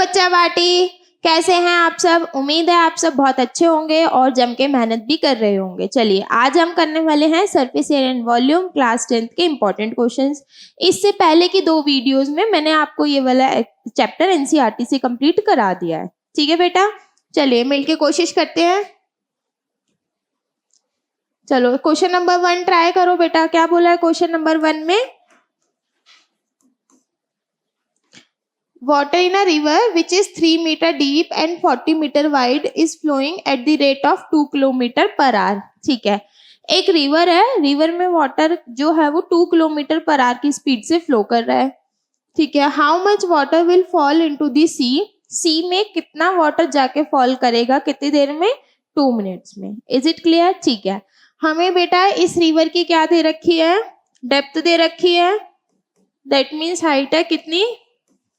बच्चा बाटी, कैसे हैं आप सब? उम्मीद है आप सब बहुत अच्छे होंगे और जम के मेहनत भी कर रहे होंगे। चलिए आज हम करने वाले हैं surface area and volume class 10th के इंपॉर्टेंट क्वेश्चंस। इससे पहले की 2 वीडियोस में मैंने आपको ये वाला चैप्टर एनसीईआरटी से कंप्लीट करा दिया है। ठीक है बेटा, चलिए मिलके कोशिश करते हैं। चलो क्वेश्चन नंबर 1 ट्राई करो बेटा। क्या बोला है क्वेश्चन नंबर 1 में? Water in a river which is 3 meter deep and 40 meter wide is flowing at the rate of 2 kilometer per hour। ठीक है, एक रिवर है, रिवर में वाटर जो है वो 2 किलोमीटर पर आवर की स्पीड से फ्लो कर रहा है। ठीक है, how much water will fall into the sea? Sea में कितना वाटर जाके फॉल करेगा, कितनी देर में? 2 मिनट्स में। Is it clear? ठीक है, हमें बेटा इस रिवर की क्या दे रखी है? डेप्थ दे रखी है, दैट मीन्स हाइट है कितनी?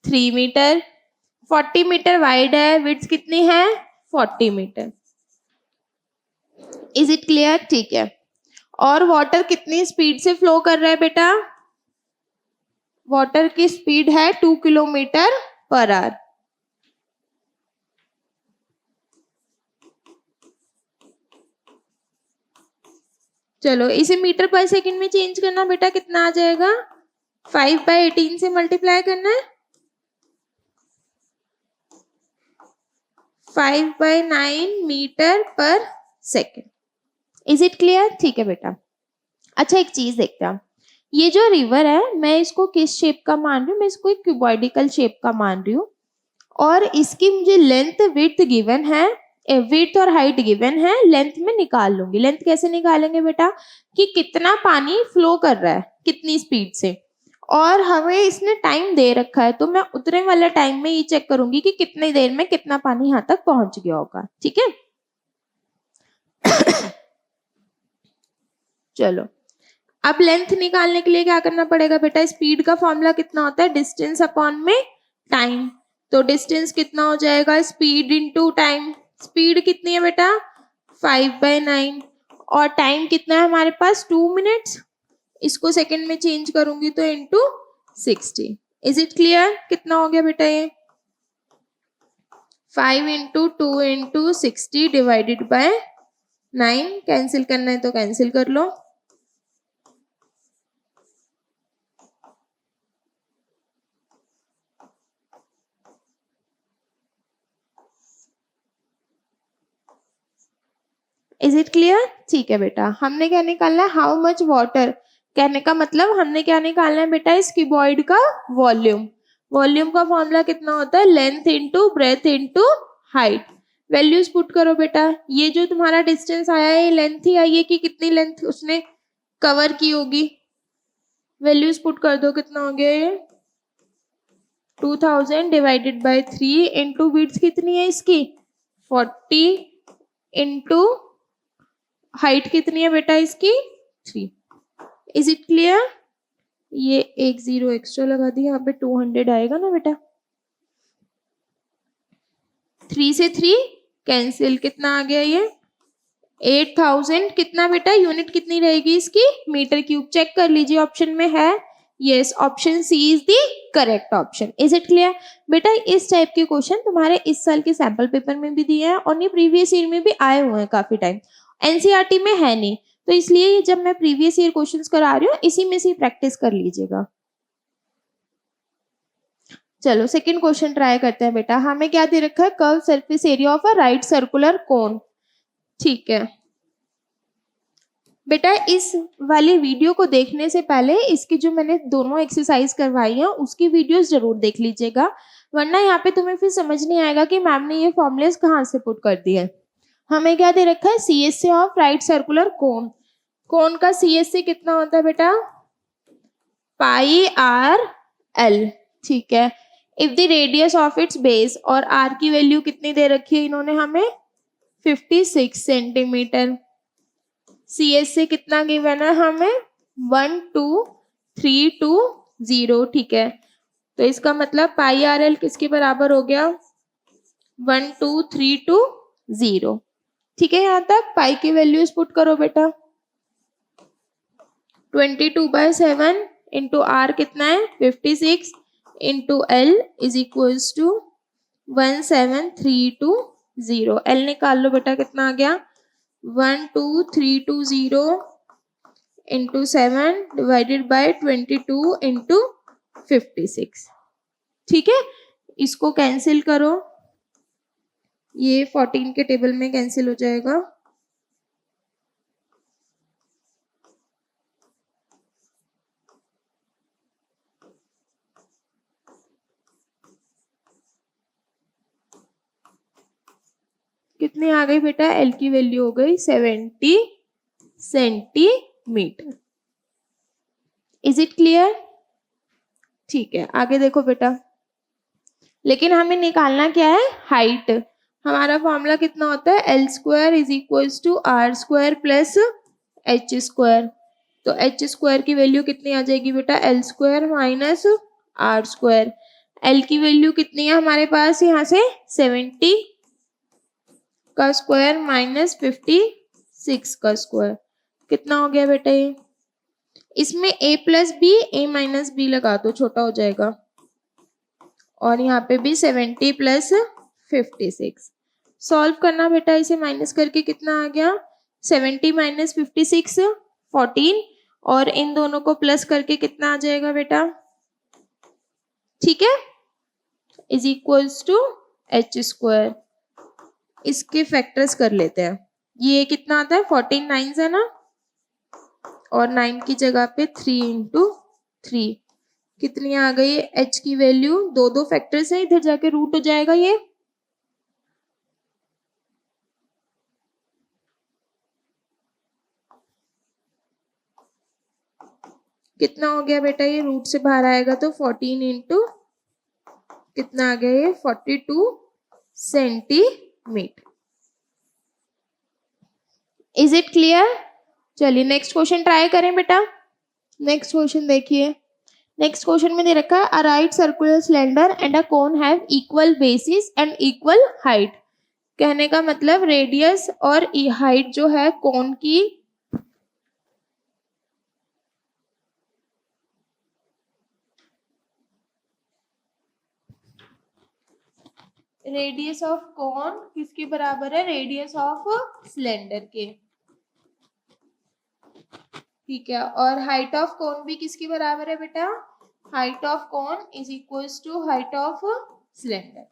3 मीटर। 40 मीटर वाइड है, विड्थ कितनी है? 40 मीटर। Is it clear? ठीक है, और वाटर कितनी स्पीड से फ्लो कर रहा है बेटा? वाटर की स्पीड है 2 किलोमीटर पर आवर। चलो इसे मीटर पर सेकंड में चेंज करना बेटा, कितना आ जाएगा? 5/18 से मल्टीप्लाई करना है, 5/9 मीटर पर सेकेंड। Is it clear? ठीक है बेटा। अच्छा एक चीज देखते हैं, ये जो रिवर है मैं इसको किस शेप का मान रही हूँ? मैं इसको एक क्यूबॉइडिकल शेप का मान रही हूँ और इसकी मुझे लेंथ विड्थ गिवन है, विड्थ और हाइट गिवन है, लेंथ में निकाल लूंगी। लेंथ कैसे निकालेंगे बेटा? कि कितना पानी फ्लो कर रहा है कितनी स्पीड से, और हमें इसने टाइम दे रखा है तो मैं उतने वाले टाइम में ये चेक करूंगी कि कितनी देर में कितना पानी यहाँ तक पहुंच गया होगा। ठीक है चलो अब लेंथ निकालने के लिए क्या करना पड़ेगा बेटा? स्पीड का फॉर्मूला कितना होता है? डिस्टेंस अपॉन में टाइम। तो डिस्टेंस कितना हो जाएगा? Speed into time. स्पीड कितनी है बेटा? 5/9 और टाइम कितना है हमारे पास? 2 मिनट्स। इसको सेकंड में चेंज करूंगी तो इनटू 60। Is it clear? कितना हो गया बेटा ये? 5 into 2 into 60 divided by 9। Cancel करना है तो कैंसिल कर लो। Is it clear? ठीक है बेटा, हमने क्या निकालना है? How much water. कहने का मतलब हमने क्या निकालना है बेटा? इस क्यूबॉइड का वॉल्यूम। वॉल्यूम का फॉर्मूला कितना होता है? Length into breadth into height. Values put करो बेटा। ये जो तुम्हारा डिस्टेंस आया है लेंथ ही आई है कि कितनी लेंथ उसने कवर की होगी? वैल्यूज पुट कर दो, कितना हो गया ये? 2000 डिवाइडेड बाय 3 इंटू विड्थ कितनी है इसकी? 40 इंटू हाइट कितनी है बेटा इसकी? 3। Is it clear? ये एक 0 एक्स्ट्रा लगा दिया, यहाँ पे 200 आएगा ना बेटा। 3 से 3 कैंसिल, कितना आ गया ये? 8000। कितना बेटा? यूनिट कितनी रहेगी इसकी? Metre cube. चेक कर लीजिए ऑप्शन में है। Yes, option C is the correct option. Is it clear? बेटा इस टाइप के क्वेश्चन तुम्हारे इस साल के सैंपल पेपर में भी दिए हैं और ये प्रीवियस ईयर में भी आए हुए हैं काफी टाइम। एनसीईआरटी में है नहीं, तो इसलिए जब मैं प्रीवियस ईयर क्वेश्चंस करा रही हूँ इसी में से प्रैक्टिस कर लीजिएगा। चलो सेकंड क्वेश्चन ट्राई करते हैं बेटा। हमें क्या दे रखा है? Curve surface area of a right circular कोन। ठीक है बेटा, इस वाली वीडियो को देखने से पहले इसकी जो मैंने दोनों एक्सरसाइज करवाई हैं उसकी वीडियोस जरूर देख लीजिएगा, वरना यहाँ पे तुम्हें फिर समझ नहीं आएगा कि मैम ने ये फॉर्मुलेस कहाँ से पुट कर दिए। हमें क्या दे रखा है? CSA of right circular cone. Cone का CSA कितना होता है बेटा? πRL। ठीक है, if the radius of its base, और R की वैल्यू कितनी दे रखी है इन्होंने हमें? 56 सेंटीमीटर। CSA कितना गिवन है हमें? 12320। ठीक है, तो इसका मतलब πRL किसके बराबर हो गया? 12320। ठीक है, यहाँ तक पाई की वैल्यूज पुट करो बेटा। 22/7 इंटू R कितना है? 56 into L is equals to 1732 L निकाल लो बेटा, कितना आ गया 12320 इंटू 7 डिवाइडेड बाय 22 इंटू 56। ठीक है, इसको कैंसिल करो, ये 14 के टेबल में कैंसिल हो जाएगा। कितने आ गई बेटा, एल की वैल्यू हो गई 70 सेंटीमीटर। Is it clear? ठीक है, आगे देखो बेटा, लेकिन हमें निकालना क्या है, हाइट। हमारा फॉर्मूला कितना होता है, L square is equals to R square plus H square. तो एच स्क्वायर की वैल्यू कितनी आ जाएगी बेटा, L square minus R square. L की वैल्यू कितनी है हमारे पास यहाँ से 70 का स्क्वायर माइनस 56 का स्क्वायर, कितना हो गया बेटा ये। इसमें a plus B a minus B लगा दो, छोटा हो जाएगा। और यहाँ पे भी 70 प्लस 56 सॉल्व करना बेटा, इसे माइनस करके कितना आ गया 70 माइनस 56 14, और इन दोनों को प्लस करके कितना आ जाएगा बेटा, ठीक है, is equals to H square. इसके फैक्टर्स कर लेते हैं, ये कितना आता है 14 नाइन्स है ना, और 9 की जगह पे 3 इंटू 3, कितनी आ गई h की वैल्यू, दो दो फैक्टर्स है, इधर जाके रूट हो जाएगा ये, कितना हो गया बेटा, ये रूट से बाहर आएगा तो 14 इंटू कितना आ गया ये 42 सेंटीमीटर। Is it clear? चलिए नेक्स्ट क्वेश्चन ट्राई करें बेटा। नेक्स्ट क्वेश्चन देखिए, नेक्स्ट क्वेश्चन में दे रखा है अ right circular cylinder and a cone have equal basis and equal height. कहने का मतलब रेडियस और हाइट जो है कोन की रेडियस ऑफ कोन किसके बराबर है, रेडियस ऑफ सिलेंडर के, ठीक है। और हाइट ऑफ कोन भी किसके बराबर है बेटा, height of cone is equals to height of cylinder.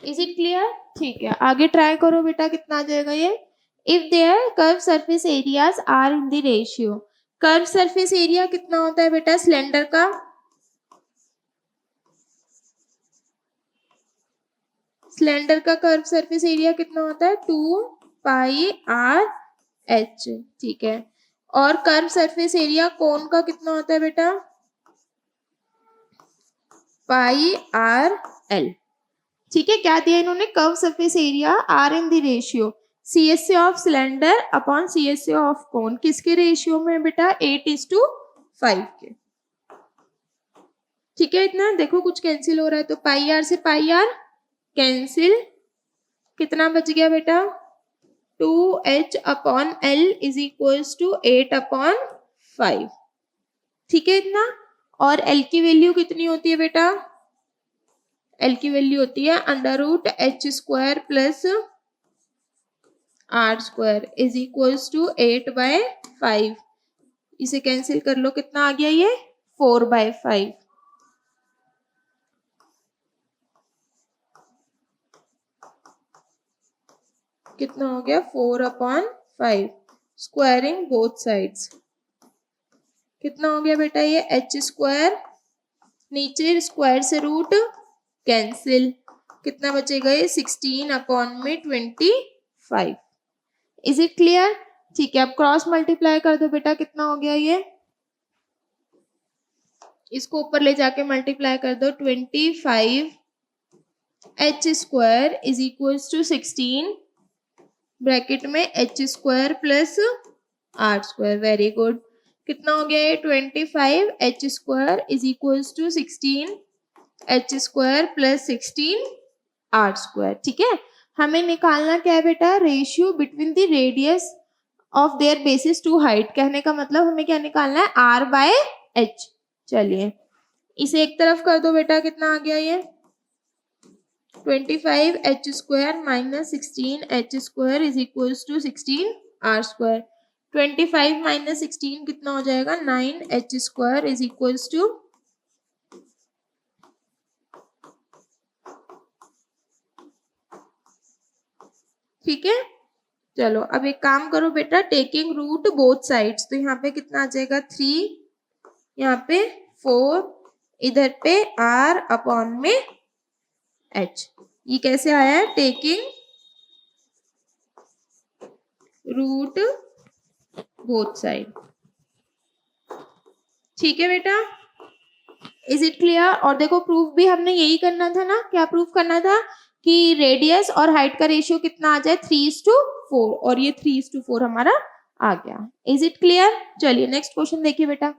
Is it clear? ठीक है, आगे ट्राई करो बेटा, कितना आ जाएगा ये। If their curve surface areas are in the ratio, curve surface area कितना होता है बेटा सिलेंडर का, सिलेंडर का कर्व सरफेस एरिया कितना होता है 2 पाई आर एच, ठीक है। और कर्व सरफेस एरिया कोन का कितना होता है बेटा, पाई आर एल, ठीक है। क्या दिया इन्होंने, curve surface area are in the ratio CSA of cylinder upon CSA of cone, किसके रेशियो में बेटा 8:5 के, ठीक है। इतना देखो कुछ कैंसिल हो रहा है तो पाई आर से पाई आर कैंसिल, कितना बच गया बेटा 2h upon L is equals to 8/5, ठीक है इतना। और एल की वैल्यू कितनी होती है बेटा, एल की वैल्यू होती है √h² plus r² is equals to 8/5, इसे कैंसिल कर लो, कितना आ गया ये 4/5, कितना हो गया 4/5, स्क्वायरिंग बोथ साइड्स, कितना हो गया बेटा ये h², नीचे स्क्वायर से रूट कैंसिल, कितना बचेगा ये 16/25। Is it clear? ठीक है, अब क्रॉस मल्टीप्लाई कर दो बेटा, कितना हो गया ये, इसको ऊपर ले जाके मल्टीप्लाई कर दो, 25h² is equals to 16 bracket में h² plus r², very good, कितना हो गया ये 25h² is equals to 16h² plus 16r², ठीक है। हमें निकालना क्या है बेटा, ratio between the radius of their bases to height, कहने का मतलब हमें क्या निकालना है r/h। चलिए इसे एक तरफ कर दो बेटा, कितना आ गया ये 25 h square minus 16 h square is equals to 16 r square. 25 minus 16 कितना हो जाएगा 9 h square is equals to ठीक है। चलो अब एक काम करो बेटा, टेकिंग रूट बोथ साइड्स, तो यहाँ पे कितना आ जाएगा 3, यहाँ पे 4, इधर पे r अपॉन में h। ये कैसे आया है, टेकिंग रूट बोथ साइड। ठीक है बेटा, इज इट क्लियर। और देखो प्रूफ भी हमने यही करना था ना, क्या प्रूफ करना था कि रेडियस और हाइट का रेशियो कितना आ जाए 3:4, और ये 3:4 हमारा आ गया। Is it clear. चलिए नेक्स्ट क्वेश्चन देखिए बेटा।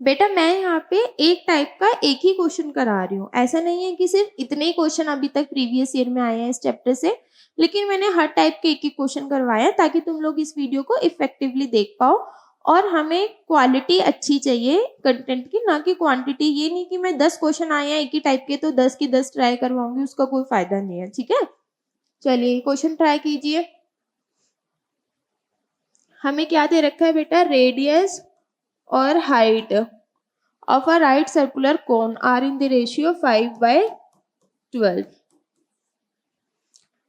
बेटा मैं यहाँ पे एक टाइप का एक ही क्वेश्चन करा रही हूँ, ऐसा नहीं है कि सिर्फ इतने ही क्वेश्चन अभी तक प्रीवियस ईयर में आए हैं इस चैप्टर से, लेकिन मैंने हर टाइप के एक ही क्वेश्चन करवाया ताकि तुम लोग इस वीडियो को इफेक्टिवली देख पाओ। और हमें क्वालिटी अच्छी चाहिए कंटेंट की, ना कि क्वांटिटी। ये नहीं कि मैं 10 क्वेश्चन आए हैं एक ही टाइप के तो 10 की 10 ट्राई करवाऊंगी, उसका कोई फायदा नहीं है। ठीक है, चलिए क्वेश्चन ट्राई कीजिए। हमें क्या दे रखा है बेटा, रेडियस और height of a right circular cone are in the ratio 5/12।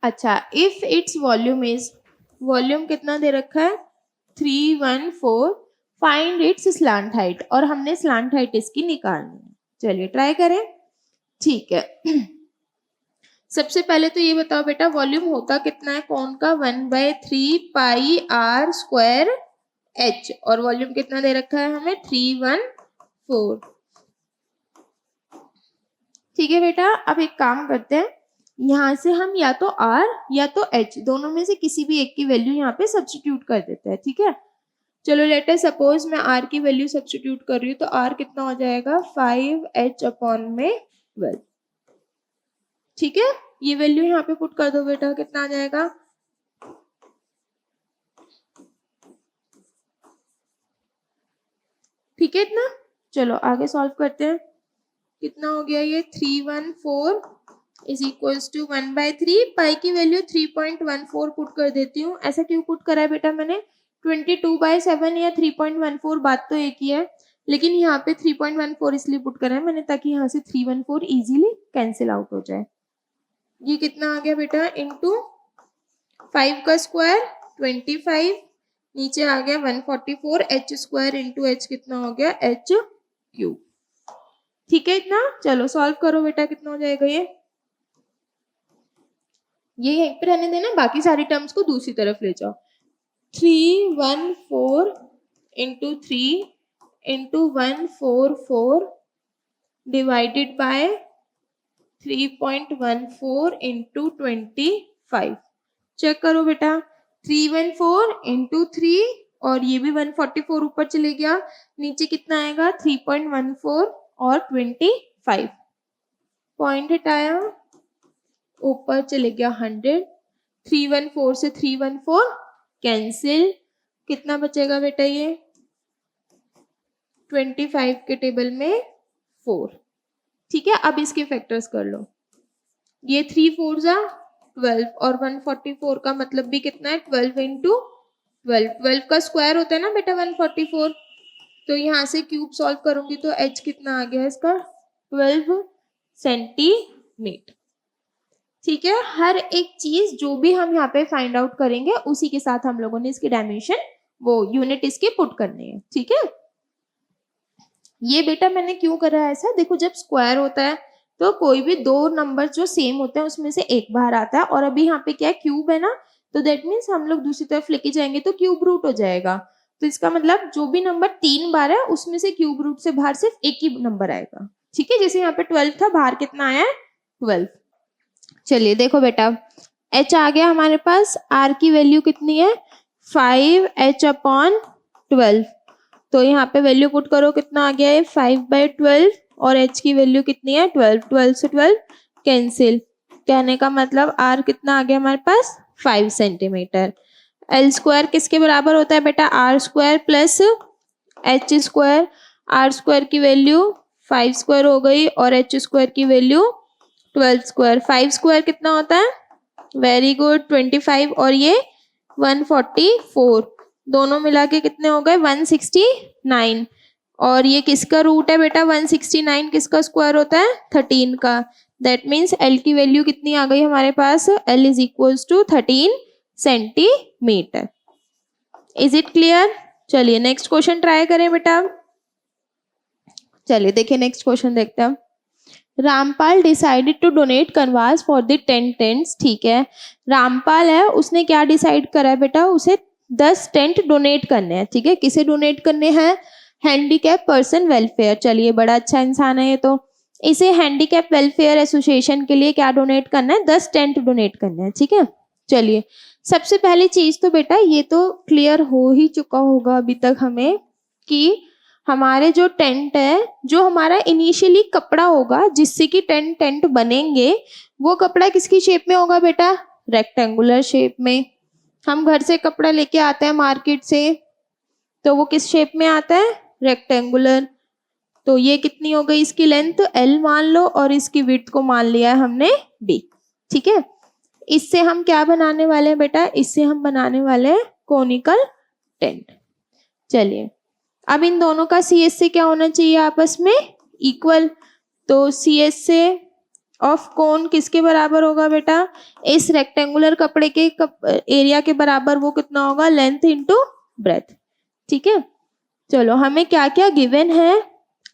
अच्छा, if its volume is, volume कितना दे रखा है 314, फाइंड इट्स स्लांट हाइट, और हमने स्लांट हाइट इसकी निकालनी है। चलिए ट्राई करें। ठीक है, सबसे पहले तो ये बताओ बेटा वॉल्यूम होता कितना है कौन का, 1/3 पाई r स्क्वायर h, और वॉल्यूम कितना दे रखा है हमें 314। ठीक है बेटा, अब एक काम करते हैं, यहाँ से हम या तो r या तो h दोनों में से किसी भी एक की वैल्यू यहाँ पे सब्स्टिट्यूट कर देते हैं। ठीक है, चलो लेट अस सपोज मैं r की वैल्यू सब्स्टिट्यूट कर रही हूँ, तो r कितना हो जाएगा 5h अपॉन में 12। ठीक है, ये वैल्यू यहाँ पे पुट कर दो बेटा, कितना आ जाएगा, ठीक है इतना। चलो आगे सॉल्व करते हैं, कितना हो गया ये 314 इज इक्वल्स टू 1/3, पाई की वैल्यू 3.14 पुट कर देती हूँ। ऐसा क्यों पुट करा है बेटा मैंने, 22/7 या 3.14 बात तो एक ही है, लेकिन यहाँ पे 3.14 इसलिए पुट करा है मैंने ताकि यहाँ से 314 इजीली कैंसिल आउट हो जाए। ये कितना आ गया बेटा, इंटू 5 का स्क्वायर 25, नीचे आ गया 144, h स्क्वायर इंटू h कितना हो गया h क्यूब। ठीक है इतना। चलो सॉल्व करो बेटा, कितना हो जाएगा ये यहीं पे रहने देना, बाकी सारी टर्म्स को दूसरी तरफ ले जाओ। 314 into 3 into 144 divided by 3.14 into 25। Check करो बेटा, 314 इंटू 3, और ये भी 144 ऊपर चले गया, नीचे कितना आएगा 3.14 और 25, पॉइंट हटाया, ऊपर चले गया 100, 314 से 314 कैंसिल, कितना बचेगा बेटा ये 25 के टेबल में 4। ठीक है, अब इसके फैक्टर्स कर लो, ये 3 4 जा 12, और 144 का मतलब भी कितना है 12 इंटू 12, 12 का स्क्वायर होता है ना बेटा 144, तो यहाँ से क्यूब सॉल्व करूंगी तो h कितना आ गया इसका 12 सेंटीमीटर। ठीक है, हर एक चीज जो भी हम यहाँ पे फाइंड आउट करेंगे उसी के साथ हम लोगों ने इसकी डायमेंशन वो यूनिट इसके पुट करनी है। ठीक है, ये बेटा मैंने क्यों करा है ऐसा, देखो जब स्क्वायर होता है तो कोई भी दो नंबर जो सेम होते हैं उसमें से एक बाहर आता है, और अभी यहाँ पे क्या है क्यूब है ना, तो दैट मीन्स हम लोग दूसरी तरफ लेके जाएंगे तो क्यूब रूट हो जाएगा, तो इसका मतलब जो भी नंबर 3 बार है उसमें से क्यूब रूट से बाहर सिर्फ एक ही नंबर आएगा। ठीक है, जैसे यहाँ पे 12 था, बाहर कितना आया है 12। चलिए देखो बेटा, h आ गया हमारे पास, r की वैल्यू कितनी है 5h अपॉन 12, तो यहाँ पे वैल्यू पुट करो, कितना आ गया है 5/12, और h की वैल्यू कितनी है 12, 12 से 12 कैंसिल, कहने का मतलब r कितना आ गया हमारे पास 5 सेंटीमीटर। l स्क्वायर किसके बराबर होता है बेटा, r square plus h square, r square की वैल्यू 5 स्क्वायर हो गई और h स्क्वायर की वैल्यू 12 स्क्वायर, 5 स्क्वायर कितना होता है, वेरी गुड 25, और ये 144, दोनों मिला के कितने हो गए 169, और ये किसका रूट है बेटा 169 किसका स्क्वायर होता है 13 का, दैट मीन्स एल की वैल्यू कितनी आ गई हमारे पास, L is equals to 13 centimetre. Is it clear? चलिए नेक्स्ट क्वेश्चन ट्राई करें बेटा। चलिए देखिए नेक्स्ट क्वेश्चन देखते हैं। Rampal decided to donate canvas for the 10 tents. ठीक है, रामपाल है, उसने क्या डिसाइड करा है बेटा, उसे 10 टेंट डोनेट करने हैं। ठीक है, किसे डोनेट करने हैं, हैंडीकैप पर्सन वेलफेयर। चलिए बड़ा अच्छा इंसान है ये तो, इसे हैंडीकैप वेलफेयर एसोसिएशन के लिए क्या डोनेट करना है, 10 टेंट डोनेट करने हैं। ठीक है, चलिए सबसे पहली चीज तो बेटा ये तो क्लियर हो ही चुका होगा अभी तक हमें कि हमारे जो टेंट है, जो हमारा इनिशियली कपड़ा होगा जिससे कि टेंट बनेंगे, वो कपड़ा किसकी शेप में होगा बेटा, रेक्टेंगुलर शेप में। हम घर से कपड़ा लेके आते हैं मार्केट से, तो वो किस शेप में आता है, रेक्टेंगुलर। तो ये कितनी हो गई इसकी लेंथ, एल मान लो, और इसकी विड्थ को मान लिया है हमने डी। ठीक है, इससे हम क्या बनाने वाले हैं बेटा, इससे हम बनाने वाले हैं कोनिकल टेंट। चलिए अब इन दोनों का सी एस से क्या होना चाहिए, आपस में इक्वल। तो सी एस से ऑफ कोन किसके बराबर होगा बेटा, इस रेक्टेंगुलर कपड़े के एरिया के बराबर, वो कितना होगा, लेंथ इंटू ब्रेथ। ठीक है, चलो हमें क्या क्या गिवन है,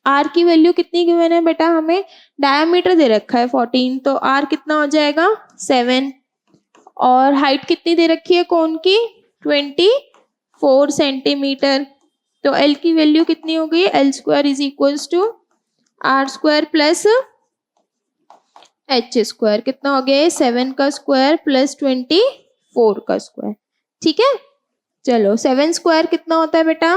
आर की वैल्यू कितनी गिवन है बेटा, हमें डायमीटर दे रखा है 14, तो आर कितना हो जाएगा 7, और हाइट कितनी दे रखी है कोन की 24 सेंटीमीटर। तो एल की वैल्यू कितनी हो गई, L square is equals to R square plus H square, कितना हो गया 7 का स्क्वायर प्लस 24 का स्क्वायर। ठीक है, चलो 7 स्क्वायर कितना होता है बेटा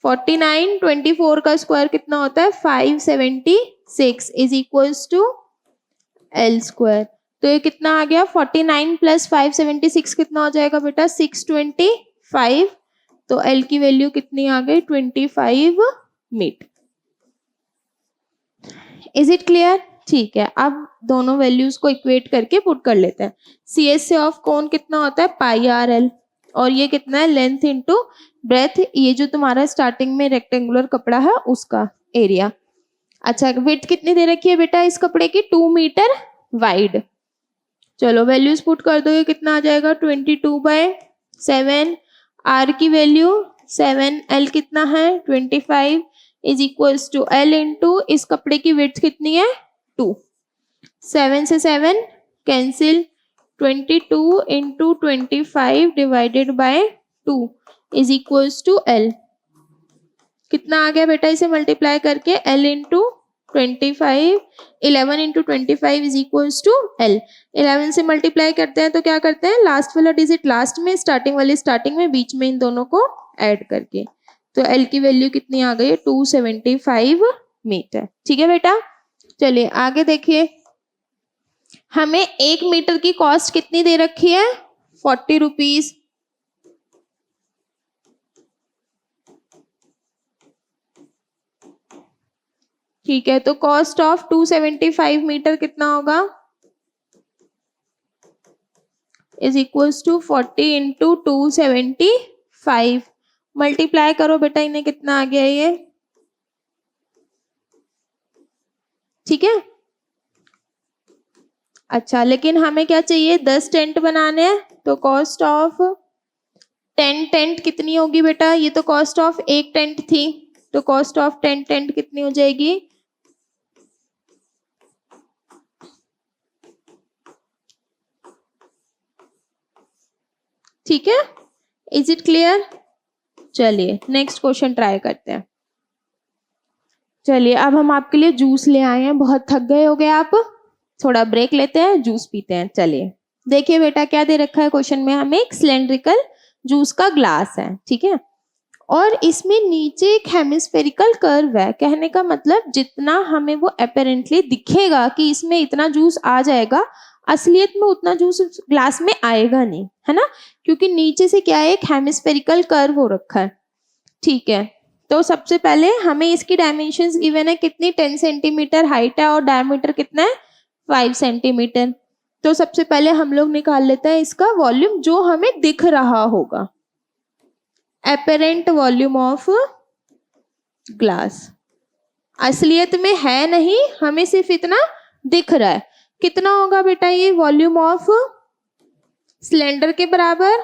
49, 24 का स्क्वायर कितना होता है 576 is equals to L square. तो ये कितना आ गया 49 प्लस 576 कितना हो जाएगा बेटा 625, तो एल की वैल्यू कितनी आ गई 25 मीटर। Is it clear? ठीक है, अब दोनों वैल्यूज को इक्वेट करके पुट कर लेते हैं। सी एस से ऑफ कोन कितना होता है पाई आर एल, और ये कितना है लेंथ इंटू ब्रेथ, ये जो तुम्हारा स्टार्टिंग में रेक्टेंगुलर कपड़ा है उसका एरिया। अच्छा विड्थ कितनी दे रखी है बेटा इस कपड़े की 2 मीटर वाइड। चलो वैल्यूज पुट कर दो, ये कितना आ जाएगा 22/7, आर की वैल्यू 7, एल कितना है 25 is equals to L into इस कपड़े की विड्थ कितनी है 2, 7 से 7 cancel, 22 into 25 divided by 2 is equals to L, कितना आ गया बेटा इसे मल्टीप्लाई करके, L into 25, 11 into 25 is equals to L. 11 से मल्टीप्लाई करते हैं तो क्या करते हैं, लास्ट वाला डिजिट लास्ट में, स्टार्टिंग वाली स्टार्टिंग में, बीच में इन दोनों को ऐड करके, तो एल की वैल्यू कितनी आ गई है 275 मीटर। ठीक है बेटा, चलिए आगे देखिए, हमें 1 मीटर की कॉस्ट कितनी दे रखी है 40 रुपीज। ठीक है, तो कॉस्ट ऑफ 275 मीटर कितना होगा, is equals to 40 into 275, multiply करो बेटा, इन्हें कितना आ गया ये। ठीक है, अच्छा लेकिन हमें क्या चाहिए 10 टेंट बनाने हैं, तो कॉस्ट ऑफ 10 टेंट कितनी होगी बेटा, ये तो कॉस्ट ऑफ 1 टेंट थी, तो कॉस्ट ऑफ 10 टेंट कितनी हो जाएगी, ठीक है, इज इट क्लियर। चलिए नेक्स्ट क्वेश्चन ट्राई करते हैं। चलिए अब हम आपके लिए जूस ले आए हैं, बहुत थक गए होगे आप, थोड़ा ब्रेक लेते हैं, जूस पीते हैं। चलिए देखिए बेटा क्या दे रखा है क्वेश्चन में, हमें एक सिलेंड्रिकल जूस का ग्लास है, ठीक है, और इसमें नीचे एक हेमिस्फेरिकल कर्व है। कहने का मतलब जितना हमें वो अपेरेंटली दिखेगा कि इसमें इतना जूस आ जाएगा, असलियत में उतना जूस ग्लास में आएगा नहीं, है ना, क्योंकि नीचे से क्या है एक हेमिस्फेरिकल कर्व हो रखा है। ठीक है, तो सबसे पहले हमें इसकी डायमेंशंस गिवन है कितनी, 10 सेंटीमीटर हाइट है और डायमीटर कितना है 5 सेंटीमीटर। तो सबसे पहले हम लोग निकाल लेते हैं इसका वॉल्यूम जो हमें दिख रहा होगा, एपेरेंट वॉल्यूम ऑफ ग्लास। असलियत में है नहीं, हमें सिर्फ इतना दिख रहा है। कितना होगा बेटा ये वॉल्यूम ऑफ सिलेंडर के बराबर?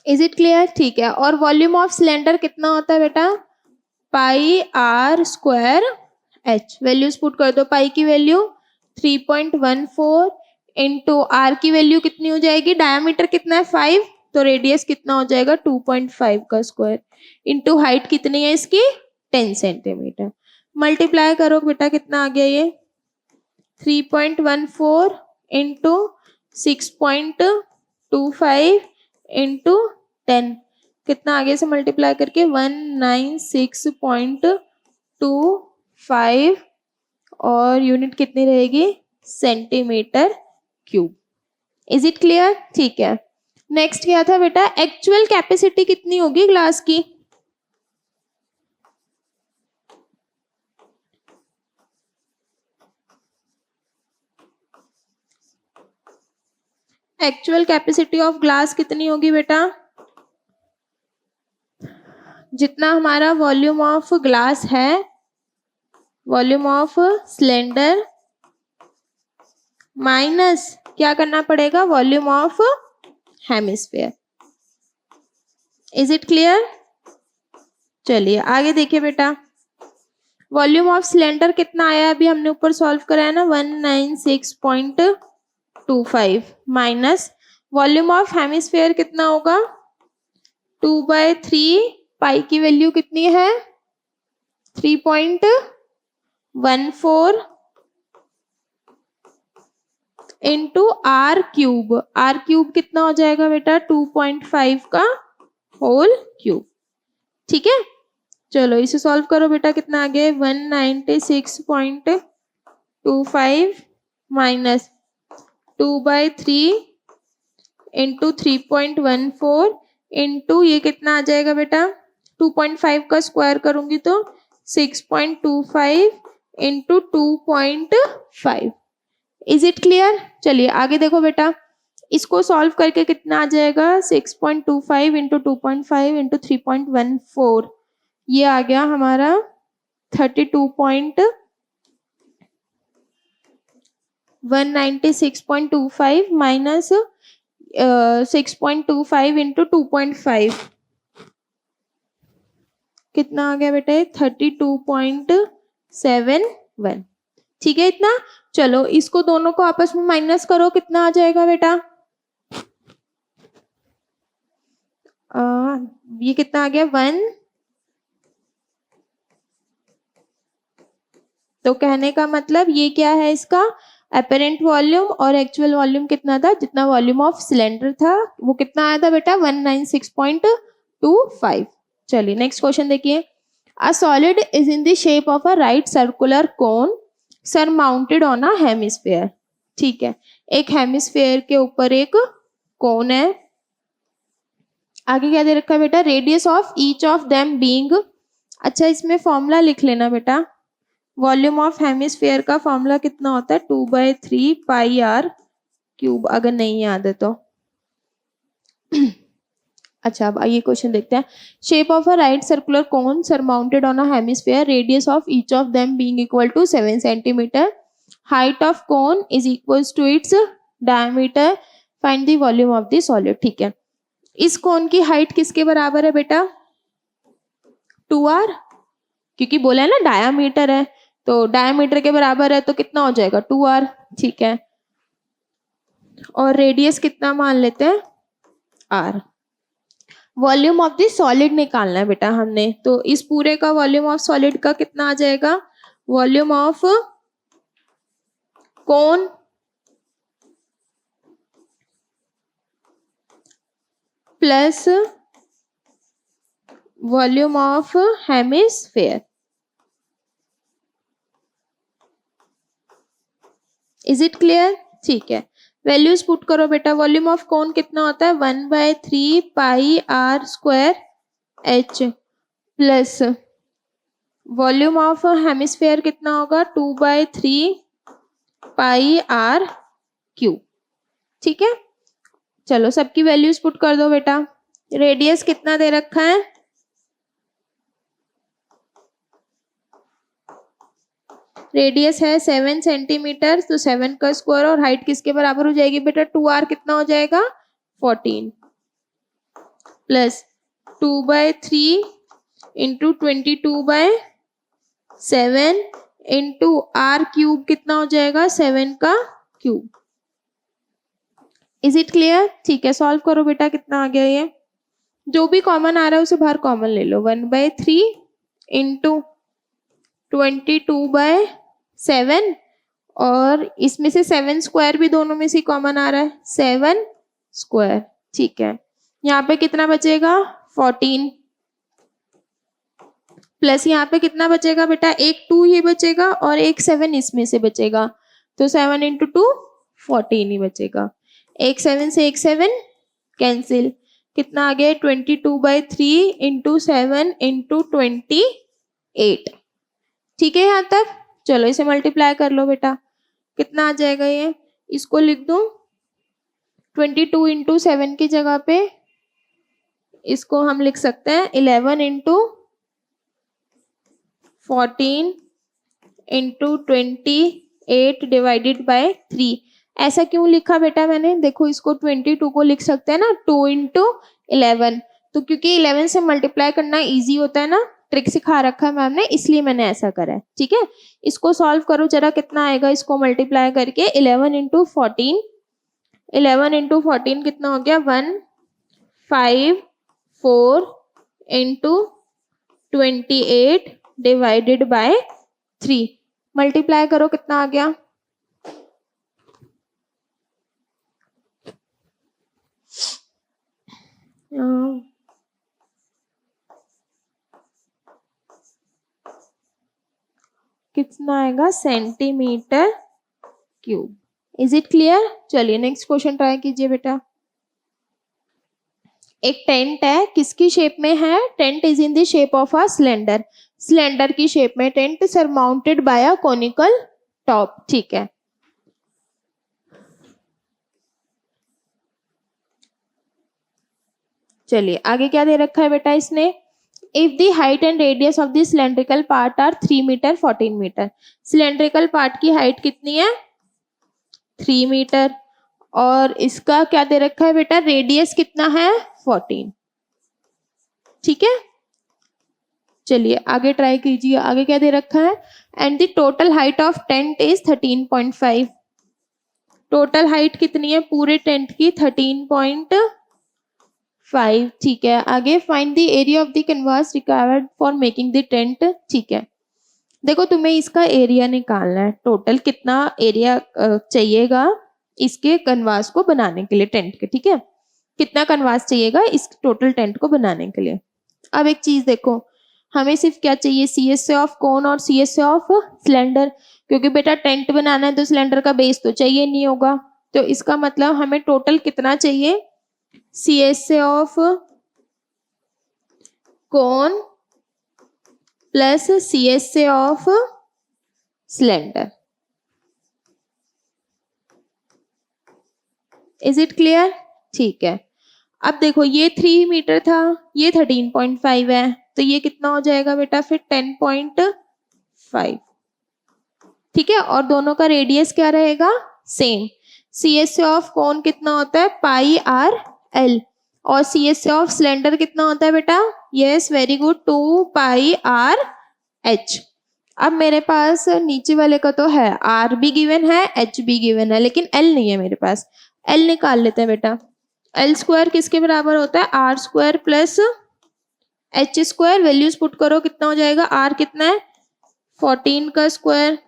Is it clear? ठीक है। और वॉल्यूम ऑफ सिलेंडर कितना होता है बेटा? Pi r square h. Values put कर दो। पाई की वैल्यू 3.14 इंटू आर की वैल्यू कितनी हो जाएगी? डायामीटर कितना है 5, तो रेडियस कितना हो जाएगा 2.5 का स्क्वायर इंटू हाइट कितनी है इसकी 10 सेंटीमीटर। मल्टीप्लाई करो बेटा, कितना आ गया ये 3.14 इंटू 6.25 इंटू 10, कितना आगे से मल्टीप्लाई करके 196.25 और यूनिट कितनी रहेगी centimetre cube. Is it clear? ठीक है। नेक्स्ट क्या था बेटा? एक्चुअल कैपेसिटी कितनी होगी ग्लास की? एक्चुअल कैपेसिटी ऑफ ग्लास कितनी होगी बेटा? जितना हमारा वॉल्यूम ऑफ ग्लास है, वॉल्यूम ऑफ सिलेंडर माइनस क्या करना पड़ेगा? Volume of hemisphere. Is it clear? चलिए आगे देखिए बेटा, वॉल्यूम ऑफ सिलेंडर कितना आया? अभी हमने ऊपर सॉल्व कराया ना, 196.25 माइनस वॉल्यूम ऑफ हेमिस्फीयर कितना होगा? 2/3। पाई की वैल्यू कितनी है 3.14 into R cube. R cube कितना हो जाएगा बेटा? 2.5 का होल क्यूब। ठीक है, चलो इसे सॉल्व करो बेटा, कितना आ गया 196.25 माइनस 2/3 इंटू 3.14 इंटू ये कितना आ जाएगा बेटा? 2.5 का स्क्वायर करूंगी तो 6.25 इंटू 2.5। Is it clear? चलिए आगे देखो बेटा, इसको सॉल्व करके कितना आ जाएगा? 6.25 इंटू 2.5 इंटू 3.14, ये आ गया हमारा 196.25 माइनस 6.25 इंटू 2.5, कितना आ गया बेटा? 32.71। ठीक है इतना। चलो इसको दोनों को आपस में माइनस करो, कितना आ जाएगा बेटा? ये कितना आ गया 1। तो कहने का मतलब ये क्या है इसका एपेरेंट वॉल्यूम, और एक्चुअल वॉल्यूम कितना था? जितना वॉल्यूम ऑफ सिलेंडर था वो कितना आया था बेटा? 196.25। चलिए नेक्स्ट क्वेश्चन देखिए, a solid is in the shape of a right circular cone surmounted on a hemisphere. ठीक है, एक हेमिस्फीयर के ऊपर एक कोन है। आगे क्या दे रखा है बेटा? Radius of each of them being, अच्छा इसमें फॉर्मूला लिख लेना बेटा, वॉल्यूम ऑफ हेमिस्फीयर का फॉर्मूला कितना होता है? 2/3 पाई आर क्यूब, अगर नहीं याद है तो। अच्छा अब ये क्वेश्चन देखते हैं, shape of a right circular cone surmounted on a hemisphere, radius of each of them being equal to 7 centimetre, height of cone is equals to its diameter, find the volume of the solid. ठीक है, इस कोन की height किसके बराबर है बेटा? 2r, क्योंकि बोला है ना डायामीटर है, तो डायामीटर के बराबर है तो कितना हो जाएगा 2r। ठीक है, और रेडियस कितना मान लेते हैं? r। Volume of the solid निकालना है बेटा हमने, तो इस पूरे का वॉल्यूम ऑफ सॉलिड का कितना आ जाएगा? Volume of cone plus volume of hemisphere. Is it clear? ठीक है, वैल्यूज पुट करो बेटा, वॉल्यूम ऑफ कोन कितना होता है? 1/3 pi r square h plus volume of hemisphere कितना होगा 2/3 पाई आर क्यूब। ठीक है, चलो सबकी वैल्यूज पुट कर दो बेटा। रेडियस कितना दे रखा है, रेडियस है 7 सेंटीमीटर, तो 7 का स्क्वायर, और हाइट किसके बराबर हो जाएगी बेटा 2r, कितना हो जाएगा 14 plus 2/3 into 22/7 into r cube कितना हो जाएगा 7 का क्यूब। Is it clear? ठीक है, सॉल्व करो बेटा, कितना आ गया ये। जो भी कॉमन आ रहा है उसे बाहर कॉमन ले लो। 1/3 इंटू 22/7 और इसमें से 7 स्क्वायर भी दोनों में से कॉमन आ रहा है, 7 स्क्वायर। ठीक है, यहाँ पे कितना बचेगा 14 प्लस यहाँ पे कितना बचेगा बेटा, एक 2 ये बचेगा और एक 7 इसमें से बचेगा, तो 7 इंटू 2 14 ही बचेगा। एक 7 से एक 7 कैंसिल, कितना आ गया 22/3 इंटू 7 इंटू 28। ठीक है यहाँ तक, चलो इसे मल्टीप्लाई कर लो बेटा, कितना आ जाएगा ये, इसको लिख दूं 22 इंटू 7 की जगह पे इसको हम लिख सकते हैं 11 इंटू 14 इंटू 28 डिवाइडेड बाय 3। ऐसा क्यों लिखा बेटा मैंने, देखो इसको 22 को लिख सकते हैं ना 2 इंटू 11, तो क्योंकि 11 से मल्टीप्लाई करना इजी होता है ना, ट्रिक सिखा रखा है मैम ने, इसलिए मैंने ऐसा करा है। ठीक है, इसको सॉल्व करो जरा, कितना आएगा इसको मल्टीप्लाई करके 11 इंटू 14, 11 इंटू 14 कितना हो गया 154 इंटू 28 डिवाइडेड बाय 3, मल्टीप्लाई करो कितना आ गया, कितना आएगा centimetre cube. Is it clear? चलिए नेक्स्ट क्वेश्चन ट्राई कीजिए बेटा। एक टेंट है, किसकी शेप में है, tent is in the shape of a cylinder, cylinder की शेप में tent surmounted bye a conical top. ठीक है, चलिए आगे क्या दे रखा है बेटा इसने, if the height and radius of the cylindrical part are 3 metre 14 metre, cylindrical part की हाइट कितनी है 3 मीटर और इसका क्या दे रखा है बेटा, रेडियस कितना है 14। ठीक है, चलिए आगे ट्राई कीजिए, आगे क्या दे रखा है, and the total height of tent is 13.5, total height कितनी है पूरे टेंट की 13.5। ठीक है, आगे find the area of the canvas required for making the tent. ठीक है, देखो तुम्हें इसका एरिया निकालना है, टोटल कितना एरिया चाहिएगा इसके कैनवास को बनाने के लिए टेंट के। ठीक है, कितना कैनवास चाहिएगा इस टोटल टेंट को बनाने के लिए। अब एक चीज देखो, हमें सिर्फ क्या चाहिए, CSA ऑफ कोन और CSA ऑफ सिलेंडर, क्योंकि बेटा टेंट बनाना है तो सिलेंडर का बेस तो चाहिए नहीं होगा, तो इसका मतलब हमें टोटल कितना चाहिए, CSA of cone plus CSA of cylinder. Is it clear? ठीक है, अब देखो ये 3 मीटर था, ये 13.5 है, तो ये कितना हो जाएगा बेटा फिर 10.5। ठीक है, और दोनों का रेडियस क्या रहेगा सेम। CSA ऑफ कोन कितना होता है पाई आर एल, और CSA ऑफ सिलेंडर कितना होता है बेटा, यस वेरी गुड 2 पाई आर एच। अब मेरे पास नीचे वाले का तो है, आर भी गिवन है एच भी गिवन है, लेकिन एल नहीं है मेरे पास, एल निकाल लेते हैं बेटा। एल स्क्वायर किसके बराबर होता है, r square plus H square, values put करो कितना हो जाएगा, आर कितना है 14 का स्क्वायर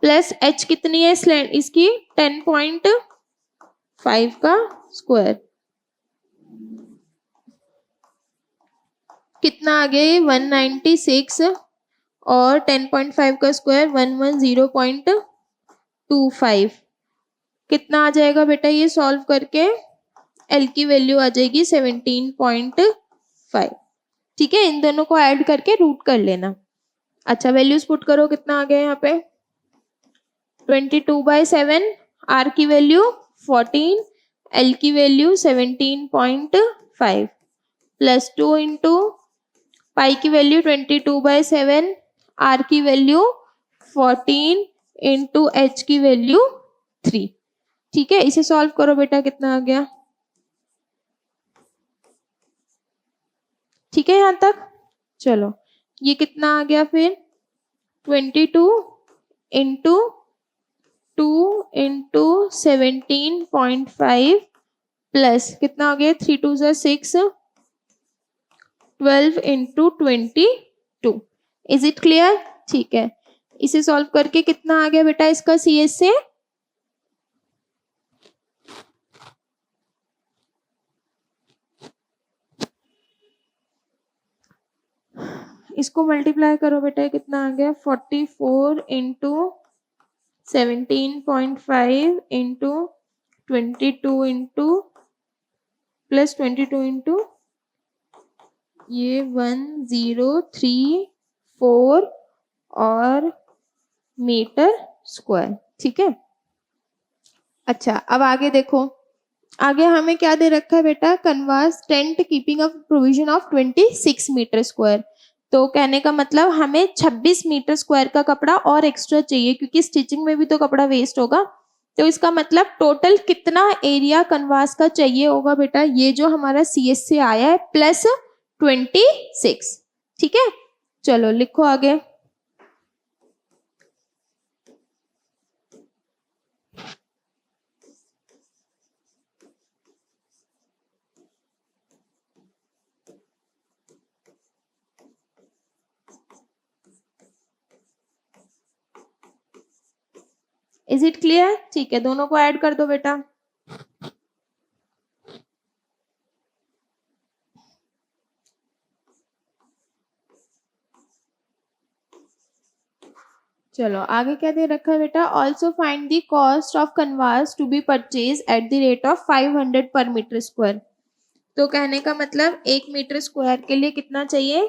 प्लस एच कितनी है इसकी 10.5 का स्क्वायर, कितना आ गया 196 और 10.5 का स्क्वायर 110.25, कितना आ जाएगा बेटा ये सॉल्व करके, एल की वैल्यू आ जाएगी 17.5। ठीक है, इन दोनों को ऐड करके रूट कर लेना। अच्छा वैल्यूज पुट करो, कितना आ गया यहाँ पे 22/7, आर की वैल्यू 14, एल की वैल्यू 17.5 प्लस 2 इंटू पाई की वैल्यू 22/7, आर की वैल्यू 14 इंटू एच की वैल्यू 3। ठीक है, इसे सॉल्व करो बेटा, कितना आ गया। ठीक है यहां तक, चलो ये कितना आ गया फिर 22 इंटू 2 इंटू 17.5 प्लस कितना आ गया 3 2 6, 12 इंटू 22। Is it clear? ठीक है, इसे सॉल्व करके कितना आ गया बेटा इसका CS से, इसको मल्टीप्लाई करो बेटा, कितना आ गया 44 into 17.5 into 22 into plus 22 into ये 1034 और मीटर स्क्वायर। ठीक है, अच्छा अब आगे देखो, आगे हमें क्या दे रखा है बेटा, canvas tent keeping a provision of 26 metre square. तो कहने का मतलब हमें 26 मीटर स्क्वायर का कपड़ा और एक्स्ट्रा चाहिए, क्योंकि स्टिचिंग में भी तो कपड़ा वेस्ट होगा। तो इसका मतलब टोटल कितना एरिया कन्वास का चाहिए होगा बेटा, ये जो हमारा CS से आया है प्लस 26। ठीक है, चलो लिखो आगे। Is it clear? ठीक है, दोनों को ऐड कर दो बेटा। चलो आगे क्या दे रखा है बेटा, also find the cost of canvas to be purchase at the rate of 500 per metre square. तो कहने का मतलब 1 मीटर स्क्वायर के लिए कितना चाहिए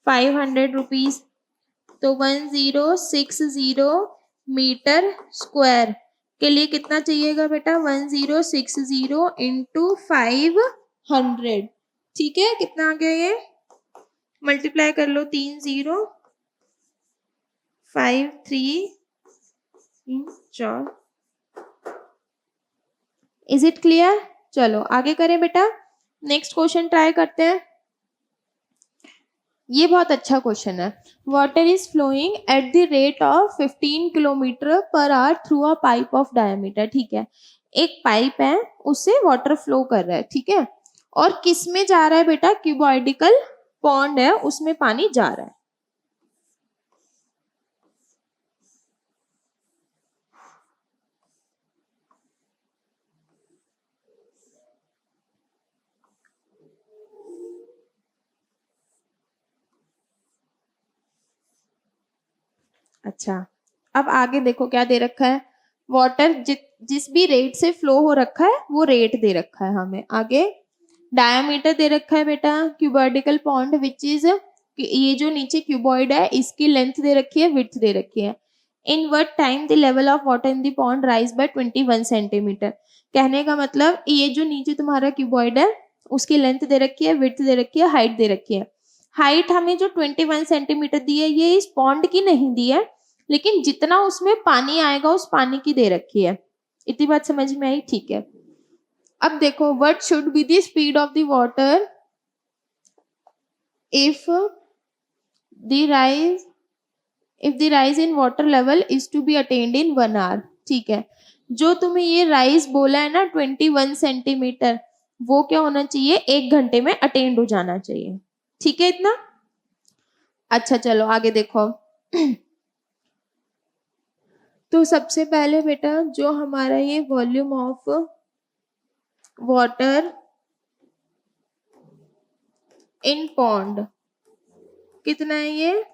500 रुपीज। तो 1060 मीटर स्क्वायर के लिए कितना चाहिएगा बेटा 1060 इंटू 500। ठीक है, कितना आ गया ये, मल्टीप्लाई कर लो, 3053 इज इट क्लियर? चलो आगे करें बेटा, नेक्स्ट क्वेश्चन ट्राई करते हैं। ये बहुत अच्छा क्वेश्चन है। Water is flowing at the rate of 15 kilometre per hour through a pipe of diameter. ठीक है, एक पाइप है उससे वाटर फ्लो कर रहा है। ठीक है, और किस में जा रहा है बेटा, क्यूबॉइडिकल पॉन्ड है उसमें पानी जा रहा है। अच्छा अब आगे देखो क्या दे रखा है, वाटर जिस भी रेट से फ्लो हो रखा है वो रेट दे रखा है हमें। आगे डायमीटर दे रखा है बेटा, क्यूबॉइडिकल पॉन्ड विच इज, ये जो नीचे क्यूबॉइड है इसकी लेंथ दे रखी है, विड्थ दे रखी है। In what time the level of water in the pond rise by 21 centimetre. कहने का मतलब ये जो नीचे तुम्हारा क्यूबॉइड है उसकी लेंथ दे रखी है, विड्थ दे रखी है, हाइट दे रखी है। हाइट हमें जो 21 सेंटीमीटर दी है ये इस पॉन्ड की नहीं दी है, लेकिन जितना उसमें पानी आएगा उस पानी की दे रखी है। इतनी बात समझ में आई? ठीक है, अब देखो what should be the speed of the water if the rise in water level is to be attained in 1 hour। ठीक है, जो तुम्हें ये राइज बोला है ना 21 सेंटीमीटर, वो क्या होना चाहिए 1 घंटे में अटेंड हो जाना चाहिए। ठीक है इतना? अच्छा चलो आगे देखो। तो सबसे पहले बेटा जो हमारा ये volume of water in pond कितना है, ये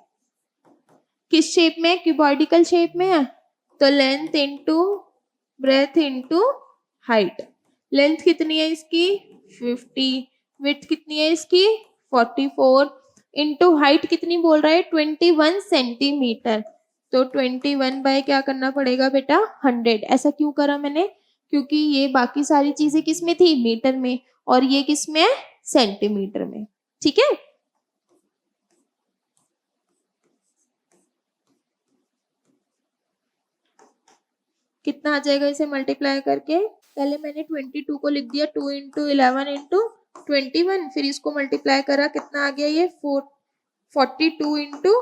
किस शेप में, क्यूबॉइडिकल शेप में है, तो length into breadth into height. Length कितनी है इसकी 50, विड्थ कितनी है इसकी 44, इंटू हाइट कितनी बोल रहा है 21 सेंटीमीटर, तो 21 बाय क्या करना पड़ेगा बेटा 100। ऐसा क्यों करा मैंने, क्योंकि ये बाकी सारी चीजें किस में थी मीटर में, और ये किस में है सेंटीमीटर में। ठीक है, कितना आ जाएगा इसे मल्टीप्लाई करके, पहले मैंने 22 को लिख दिया 2 इंटू 11 इंटू 21, फिर इसको मल्टीप्लाई करा, कितना आ गया ये 42 इंटू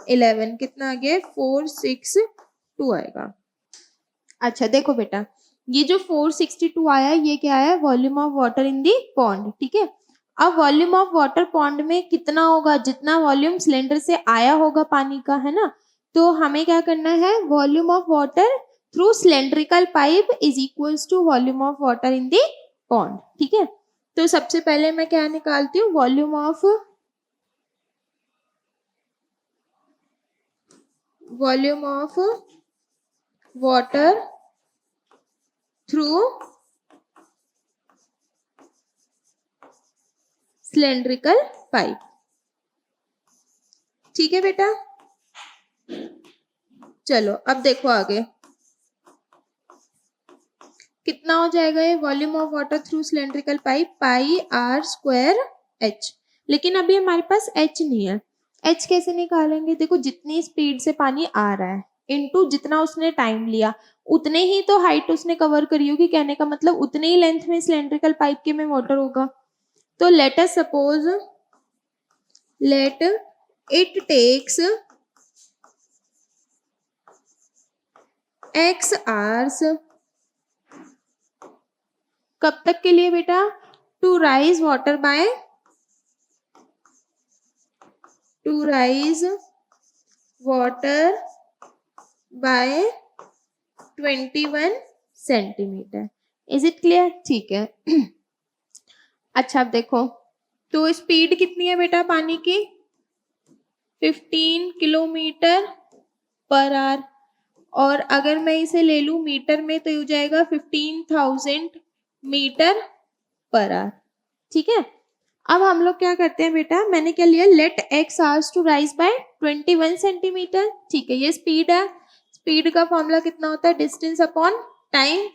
11, कितना आ गया 462 आएगा। अच्छा देखो बेटा, ये जो 462 आया ये क्या है, volume of water in the pond. ठीक है, अब वॉल्यूम ऑफ वाटर पॉन्ड में कितना होगा, जितना वॉल्यूम सिलेंडर से आया होगा पानी का, है ना, तो हमें क्या करना है, volume of water through cylindrical pipe is equals to volume of water in the pond. ठीक है, तो सबसे पहले मैं क्या निकालती हूँ, volume of water through cylindrical pipe. ठीक है बेटा, चलो अब देखो आगे कितना हो जाएगा ये, volume of water through cylindrical pipe pi r square h. लेकिन अभी हमारे पास एच नहीं है, एच कैसे निकालेंगे, देखो जितनी स्पीड से पानी आ रहा है इनटू जितना उसने टाइम लिया, उतने ही तो हाइट उसने कवर करी होगी, कहने का मतलब उतने ही लेंथ में सिलेंड्रिकल पाइप के में वाटर होगा। तो let us suppose let it takes x hours, कब तक के लिए बेटा, to rise water by 21 centimetre. Is it clear, ठीक है। अच्छा अब देखो, तो स्पीड कितनी है बेटा पानी की 15 किलोमीटर पर आवर, और अगर मैं इसे ले लूं मीटर में तो ये हो जाएगा 15,000 मीटर पर आवर। ठीक है, अब हम लोग क्या करते हैं बेटा, मैंने क्या लिया, let x hours to rise by 21 centimetre. ठीक है, ये स्पीड है, स्पीड का फॉर्मूला कितना होता है, डिस्टेंस अपॉन टाइम,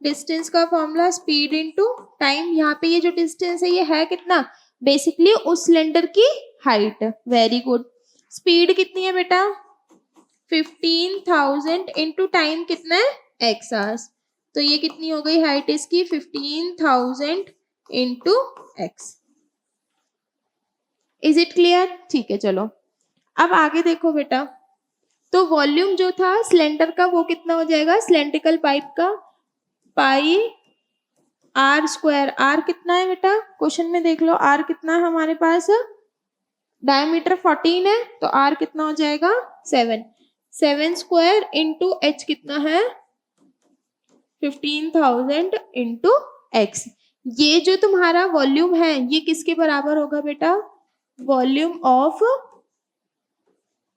डिस्टेंस का फॉर्मूला स्पीड इनटू टाइम। यहाँ पे ये जो डिस्टेंस है ये है कितना, बेसिकली उस सिलेंडर की हाइट। वेरी गुड, स्पीड कितनी है बेटा 15,000 इंटू टाइम कितना है x आवर्स, तो ये कितनी हो गई हाइट इसकी 15,000 into x. Is it clear, ठीक है। चलो अब आगे देखो बेटा, तो वॉल्यूम जो था सिलेंडर का वो कितना हो जाएगा, सिलेंड्रिकल पाइप का पाई आर स्क्वायर। आर कितना है बेटा, क्वेश्चन में देख लो आर कितना है हमारे पास, डायमीटर 14 है, तो आर कितना हो जाएगा 7 स्क्वायर इंटू एच कितना है 15,000 इंटू एक्स। ये जो तुम्हारा वॉल्यूम है ये किसके बराबर होगा बेटा, volume of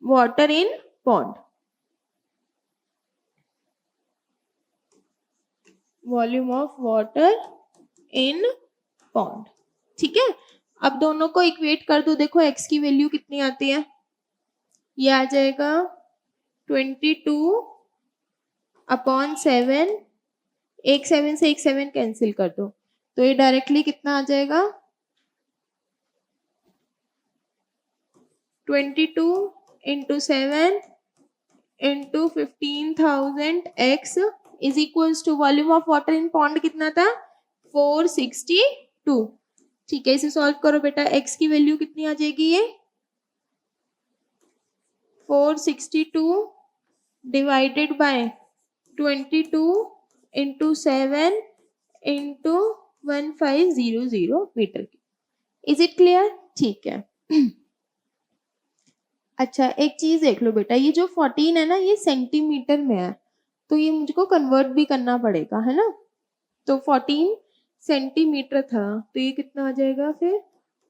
water in pond, volume of water in pond. ठीक है, अब दोनों को इक्वेट कर दो, देखो x की वैल्यू कितनी आती है, ये आ जाएगा 22/7, एक 7 से एक 7 कैंसिल कर दो, तो ये डायरेक्टली कितना आ जाएगा 22 into 7 into 15,000 x is equals to volume of water in pond कितना था 462। ठीक है, इसे सॉल्व करो बेटा, x की वैल्यू कितनी आ जाएगी, ये 462 divided by 22 into 7 into 1500 metre की। इज इट क्लियर, ठीक है। अच्छा एक चीज देख लो बेटा, ये जो 14 है ना ये सेंटीमीटर में है, तो ये मुझको कन्वर्ट भी करना पड़ेगा, है ना, तो 14 सेंटीमीटर था तो ये कितना आ जाएगा फिर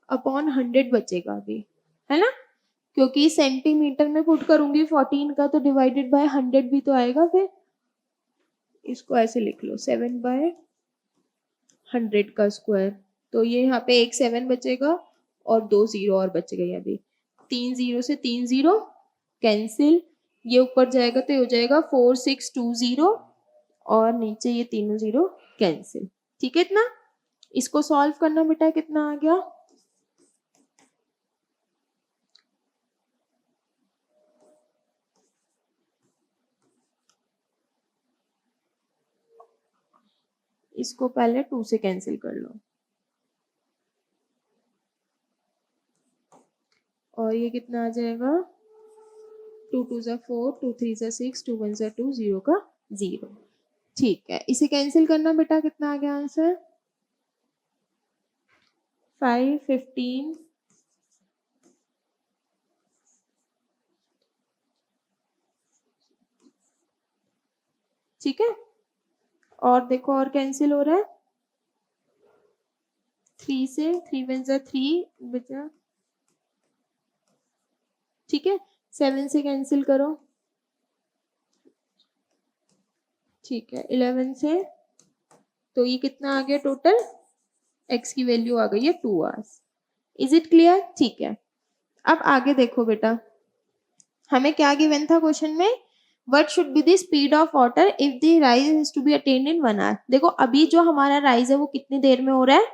अपॉन 100 बचेगा अभी, है ना, क्योंकि सेंटीमीटर में पुट करूंगी 14 का तो डिवाइडेड बाय 100 भी तो आएगा, फिर इसको ऐसे लिख लो 7/100 का स्क्वायर, तो ये यहाँ पे एक 7 बचेगा और 2 0 और बच गए अभी। 3 0 से 3 0 कैंसिल, ये ऊपर जाएगा तो ये हो जाएगा 4 6 2 0 और नीचे ये तीनों 0 कैंसिल। ठीक है इतना। इसको सॉल्व करना बेटा, कितना आ गया? इसको पहले 2 से कैंसिल कर लो और ये कितना आ जाएगा? 2 2 ज़ा 4, 2 3 ज़ा 6, 2 1 ज़ा 2, 0 का 0। ठीक है, इसे कैंसिल करना बेटा, कितना आ गया आंसर? 5 15 ठीक है। और देखो और कैंसिल हो रहा है 3 से, 3 1 ज़ा 3 बचा, ठीक है। 7 से कैंसिल करो, ठीक है। 11 से, तो ये कितना आ गया टोटल? x की वैल्यू आ गई है 2 hours। Is it clear? ठीक है। अब आगे देखो बेटा, हमें क्या गिवन था क्वेश्चन में? What should be the speed of water if the rise is to be attained in 1 hour। देखो अभी जो हमारा राइज है वो कितनी देर में हो रहा है?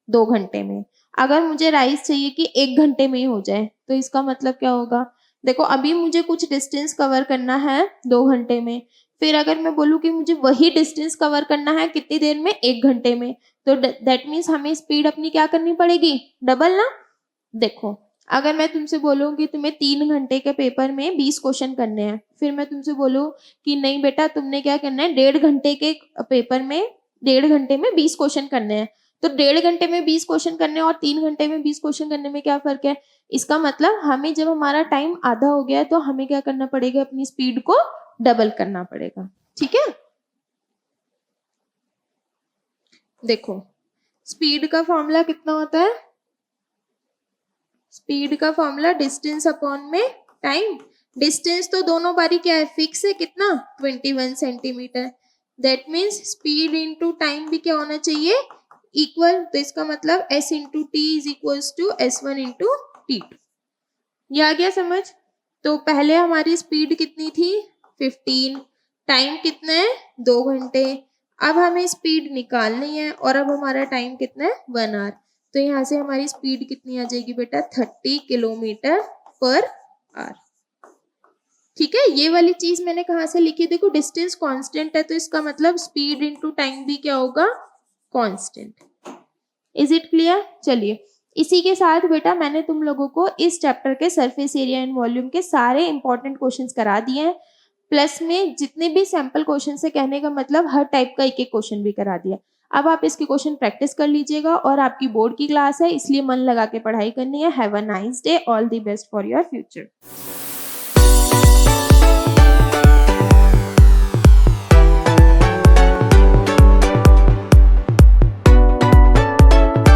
2 घंटे में। अगर मुझे राइज चाहिए कि 1 घंटे में ही हो जाए, तो इसका मतलब क्या होगा? देखो अभी मुझे कुछ डिस्टेंस कवर करना है 2 घंटे में, फिर अगर मैं बोलूँ कि मुझे वही डिस्टेंस कवर करना है कितनी देर में? 1 घंटे में, तो दैट मीन्स हमें स्पीड अपनी क्या करनी पड़ेगी? डबल ना। देखो अगर मैं तुमसे बोलूँ कि तुम्हें 3 घंटे के पेपर में 20 क्वेश्चन करने हैं, फिर मैं तुमसे बोलूँ कि नहीं बेटा तुमने क्या करना है, 1.5 घंटे के पेपर में 1.5 घंटे में 20 क्वेश्चन करने हैं, तो 1.5 घंटे में 20 क्वेश्चन करने और 3 घंटे में 20 क्वेश्चन करने में क्या फर्क है? इसका मतलब हमें जब हमारा टाइम आधा हो गया है तो हमें क्या करना पड़ेगा? अपनी स्पीड को डबल करना पड़ेगा। ठीक है। देखो स्पीड का फॉर्मूला कितना होता है? स्पीड का फॉर्मूला डिस्टेंस अपॉन में टाइम। डिस्टेंस तो दोनों बारी क्या है? फिक्स है। कितना? 21 centimetre. That means speed into time भी क्या होना चाहिए? इक्वल। तो इसका मतलब s into t is equal to s1 into t. ये आ गया समझ? तो पहले हमारी स्पीड कितनी थी? 15। टाइम कितना है? 2 घंटे। अब हमें स्पीड निकालनी है और अब हमारा टाइम कितना है? 1 आवर। तो यहाँ से हमारी स्पीड कितनी आ जाएगी बेटा? 30 किलोमीटर पर आवर। ठीक है। ये वाली चीज मैंने कहाँ से लिखी? देखो डिस्टेंस कांस्टेंट है तो इसका मतलब स्पीड इनटू टाइम भी क्या होगा? कांस्टेंट। Is it clear? चलिए इसी के साथ बेटा मैंने तुम लोगों को इस चैप्टर के सरफेस एरिया एंड वॉल्यूम के सारे इंपॉर्टेंट क्वेश्चंस करा दिए हैं, प्लस में जितने भी सैंपल क्वेश्चन से कहने का मतलब हर टाइप का एक एक क्वेश्चन भी करा दिया। अब आप इसके क्वेश्चन प्रैक्टिस कर लीजिएगा और आपकी बोर्ड की क्लास है इसलिए मन लगा के पढ़ाई करनी है। Have a nice day. All the best for your future.